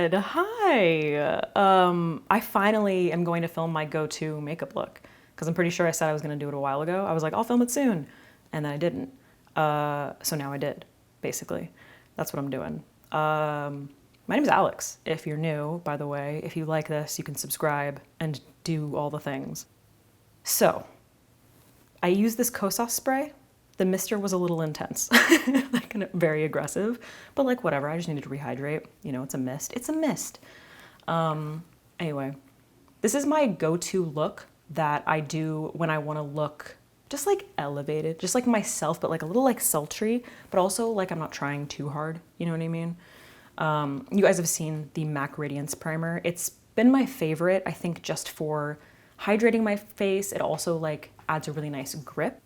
good. Hi. I finally am going to film my go-to makeup look because I'm pretty sure I said I was going to do it a while ago. I was like, I'll film it soon, and then I didn't. So now I did, basically. That's what I'm doing. My name is Alex, if you're new, by the way. If you like this, you can subscribe and do all the things. So, I used this Kosas spray. The mister was a little intense, like very aggressive, but like whatever, I just needed to rehydrate. You know, it's a mist. It's a mist. Anyway, this is my go-to look that I do when I want to look just like elevated, just like myself, but like a little like sultry, but also like I'm not trying too hard. You know what I mean? You guys have seen the MAC Radiance Primer. It's been my favorite, I think, just for hydrating my face. It also like adds a really nice grip.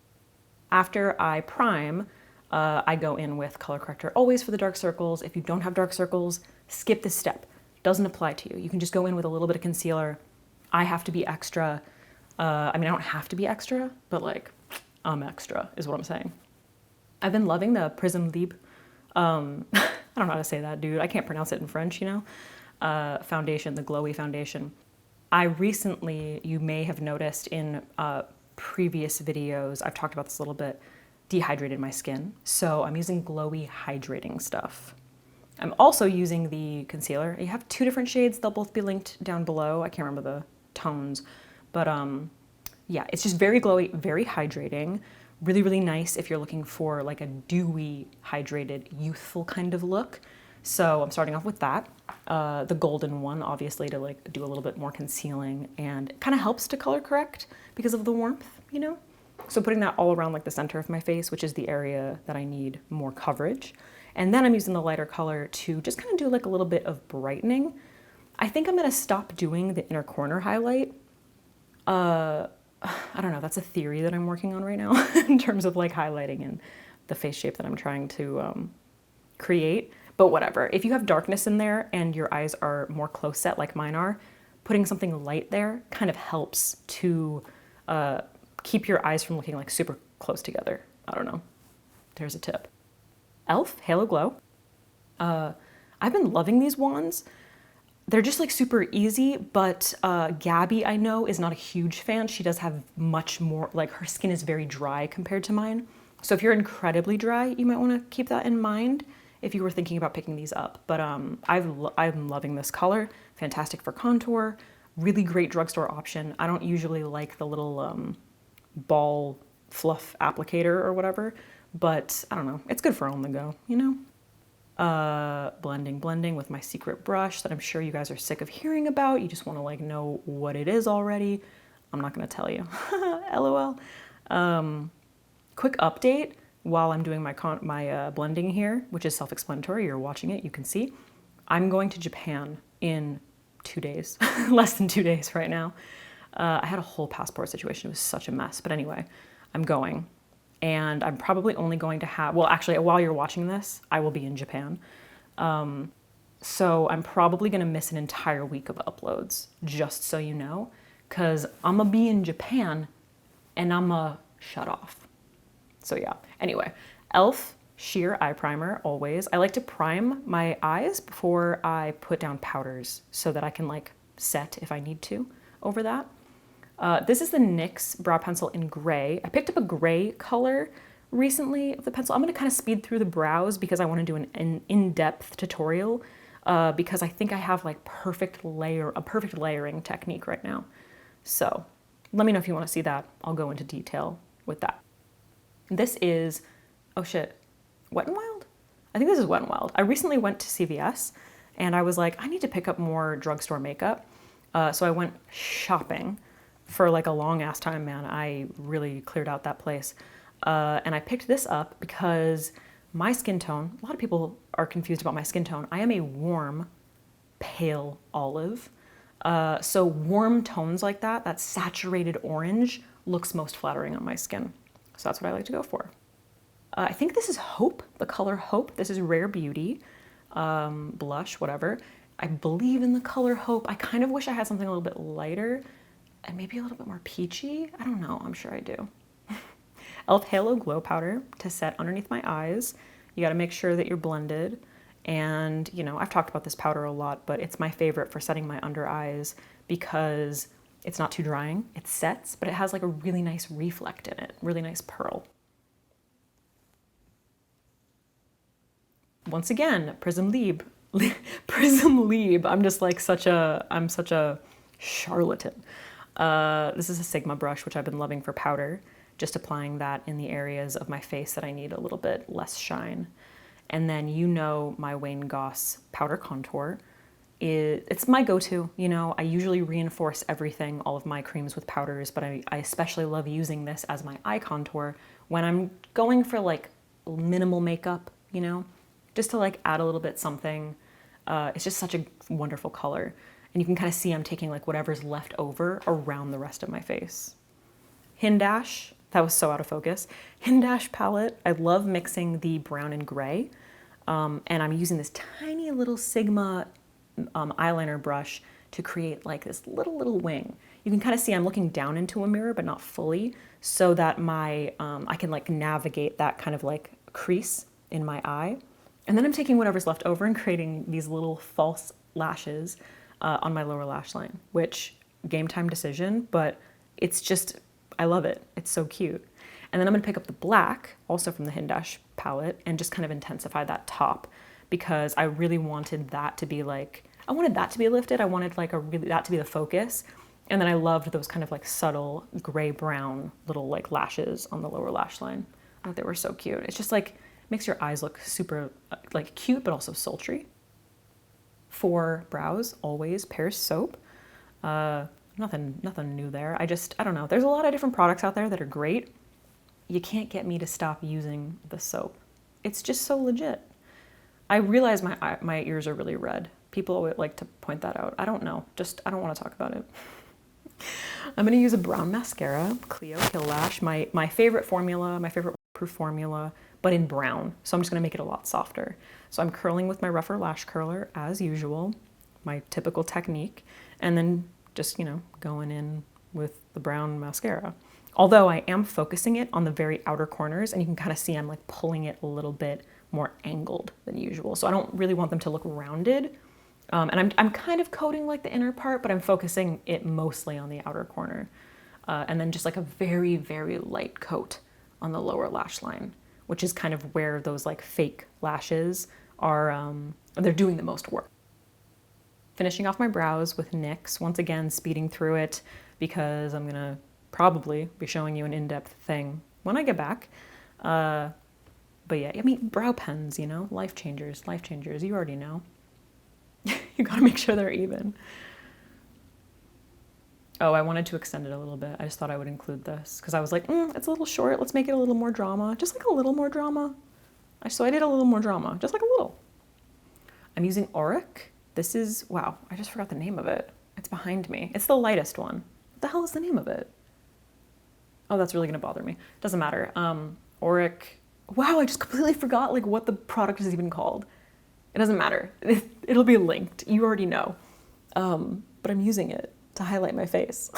After I prime, I go in with color corrector, always for the dark circles. If you don't have dark circles, skip this step. Doesn't apply to you. You can just go in with a little bit of concealer. I have to be extra. I mean, I don't have to be extra, but like, I'm extra is what I'm saying. I've been loving the Prism Libre. I don't know how to say that, dude. I can't pronounce it in French, you know? Foundation, the glowy foundation. I recently, you may have noticed in previous videos, I've talked about this a little bit, dehydrated my skin. So I'm using glowy hydrating stuff. I'm also using the concealer. You have two different shades. They'll both be linked down below. I can't remember the tones, but yeah, it's just very glowy, very hydrating. Really, really nice if you're looking for like a dewy, hydrated, youthful kind of look. So I'm starting off with that. The golden one, obviously, to like do a little bit more concealing, and it kind of helps to color correct because of the warmth, you know? So putting that all around like the center of my face, which is the area that I need more coverage. And then I'm using the lighter color to just kind of do like a little bit of brightening. I think I'm gonna stop doing the inner corner highlight. I don't know, that's a theory that I'm working on right now in terms of like highlighting and the face shape that I'm trying to create. But whatever, if you have darkness in there and your eyes are more close set like mine are, putting something light there kind of helps to keep your eyes from looking like super close together. I don't know, there's a tip. e.l.f. Halo Glow. I've been loving these wands. They're just like super easy, but Gabby, I know, is not a huge fan. She does have much more, like her skin is very dry compared to mine. So if you're incredibly dry, you might want to keep that in mind if you were thinking about picking these up. But I'm loving this color. Fantastic for contour. Really great drugstore option. I don't usually like the little ball fluff applicator or whatever, but I don't know. It's good for on the go, you know? Blending with my secret brush that I'm sure you guys are sick of hearing about. You just want to like know what it is already. I'm not going to tell you. LOL. Quick update while I'm doing my blending here, which is self-explanatory. You're watching it, you can see. I'm going to Japan in 2 days, less than 2 days right now. I had a whole passport situation. It was such a mess. But anyway, I'm going. And I'm probably only going to have, well, actually, while you're watching this, I will be in Japan. So I'm probably gonna miss an entire week of uploads, just so you know, because I'm gonna be in Japan and I'm gonna shut off. So yeah, anyway, e.l.f. Sheer Eye Primer, always. I like to prime my eyes before I put down powders so that I can like set if I need to over that. This is the NYX brow pencil in gray. I picked up a gray color recently of the pencil. I'm gonna kind of speed through the brows because I wanna do an in-depth tutorial because I think I have like a perfect layering technique right now. So let me know if you wanna see that. I'll go into detail with that. This is, oh shit, Wet n Wild? I think this is Wet n Wild. I recently went to CVS and I was like, I need to pick up more drugstore makeup. So I went shopping for like a long ass time, man. I really cleared out that place. And I picked this up because my skin tone, a lot of people are confused about my skin tone. I am a warm, pale olive. So warm tones like that, that saturated orange looks most flattering on my skin. So that's what I like to go for. I think this is Hope, the color Hope. This is Rare Beauty, blush, whatever. I believe in the color Hope. I kind of wish I had something a little bit lighter and maybe a little bit more peachy. I don't know, I'm sure I do. e.l.f. Halo Glow Powder to set underneath my eyes. You gotta make sure that you're blended. And, you know, I've talked about this powder a lot, but it's my favorite for setting my under eyes because it's not too drying. It sets, but it has like a really nice reflect in it, really nice pearl. Once again, Prism Lieb. Prism Lieb. I'm such a charlatan. This is a Sigma brush, which I've been loving for powder, just applying that in the areas of my face that I need a little bit less shine. And then, you know, my Wayne Goss powder contour. It's my go-to, you know. I usually reinforce everything, all of my creams with powders, but I especially love using this as my eye contour when I'm going for like minimal makeup, you know, just to like add a little bit something. It's just such a wonderful color. And you can kind of see I'm taking like whatever's left over around the rest of my face. Hindash, that was so out of focus. Hindash palette, I love mixing the brown and gray. And I'm using this tiny little Sigma eyeliner brush to create like this little wing. You can kind of see I'm looking down into a mirror, but not fully, so that my I can like navigate that kind of like crease in my eye. And then I'm taking whatever's left over and creating these little false lashes on my lower lash line, which game time decision, but it's just, I love it. It's so cute. And then I'm gonna pick up the black, also from the Hindash palette, and just kind of intensify that top because I really wanted that to be like, I wanted that to be lifted. I wanted like that to be the focus. And then I loved those kind of like subtle gray-brown little like lashes on the lower lash line. I thought they were so cute. It's just like, makes your eyes look super like cute, but also sultry. For brows, always Pears soap. Nothing new there. I don't know. There's a lot of different products out there that are great. You can't get me to stop using the soap. It's just so legit. I realize my ears are really red. People always like to point that out. I don't know. I don't want to talk about it. I'm going to use a brown mascara, Clio Kill Lash, my favorite formula, my favorite proof formula, but in brown. So I'm just going to make it a lot softer. So I'm curling with my rougher lash curler as usual, my typical technique, and then just, you know, going in with the brown mascara. Although I am focusing it on the very outer corners, and you can kind of see I'm like pulling it a little bit more angled than usual. So I don't really want them to look rounded. And I'm kind of coating like the inner part, but I'm focusing it mostly on the outer corner. And then just like a very, very light coat on the lower lash line, which is kind of where those like fake lashes are, they're doing the most work. Finishing off my brows with NYX, once again speeding through it because I'm gonna probably be showing you an in-depth thing when I get back. But yeah, I mean, brow pens, you know, life changers, you already know. You gotta make sure they're even. Oh, I wanted to extend it a little bit. I just thought I would include this because I was like, it's a little short. Let's make it a little more drama. Just like a little more drama. So I did a little more drama, just like a little. I'm using Auric. This is, wow, I just forgot the name of it. It's behind me. It's the lightest one. What the hell is the name of it? Oh, that's really gonna bother me. Doesn't matter. Auric. Wow, I just completely forgot like what the product is even called. It doesn't matter. It'll be linked. You already know. But I'm using it to highlight my face.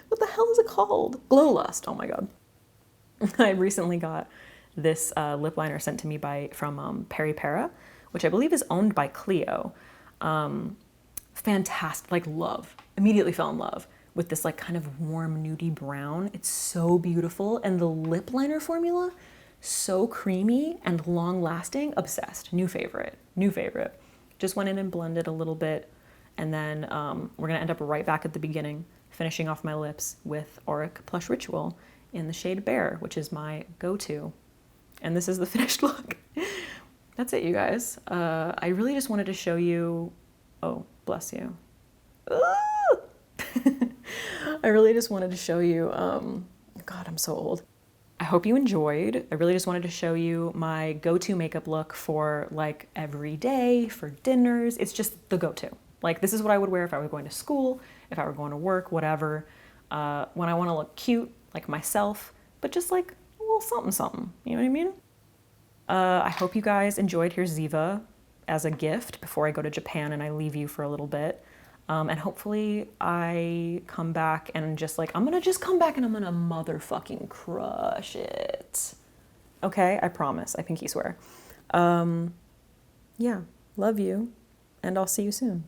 What the hell is it called? Glow Lust. Oh my God. I recently got this lip liner sent to me from Peri Para, which I believe is owned by Clio. Fantastic, like love. Immediately fell in love with this like kind of warm nudie brown. It's so beautiful. And the lip liner formula, so creamy and long lasting. Obsessed. New favorite. Just went in and blended a little bit. And then we're gonna end up right back at the beginning, finishing off my lips with Auric Plush Ritual in the shade Bear, which is my go-to. And this is the finished look. That's it, you guys. I really just wanted to show you, oh, bless you. I really just wanted to show you, God, I'm so old. I hope you enjoyed. I really just wanted to show you my go-to makeup look for like every day, for dinners. It's just the go-to. Like this is what I would wear if I were going to school, if I were going to work, whatever. When I want to look cute, like myself, but just like a little something, you know what I mean? I hope you guys enjoyed. Here's Ziva as a gift before I go to Japan and I leave you for a little bit. And hopefully I come back and just like, I'm gonna just come back and I'm gonna motherfucking crush it. Okay, I promise, I pinky swear. Yeah, love you, and I'll see you soon.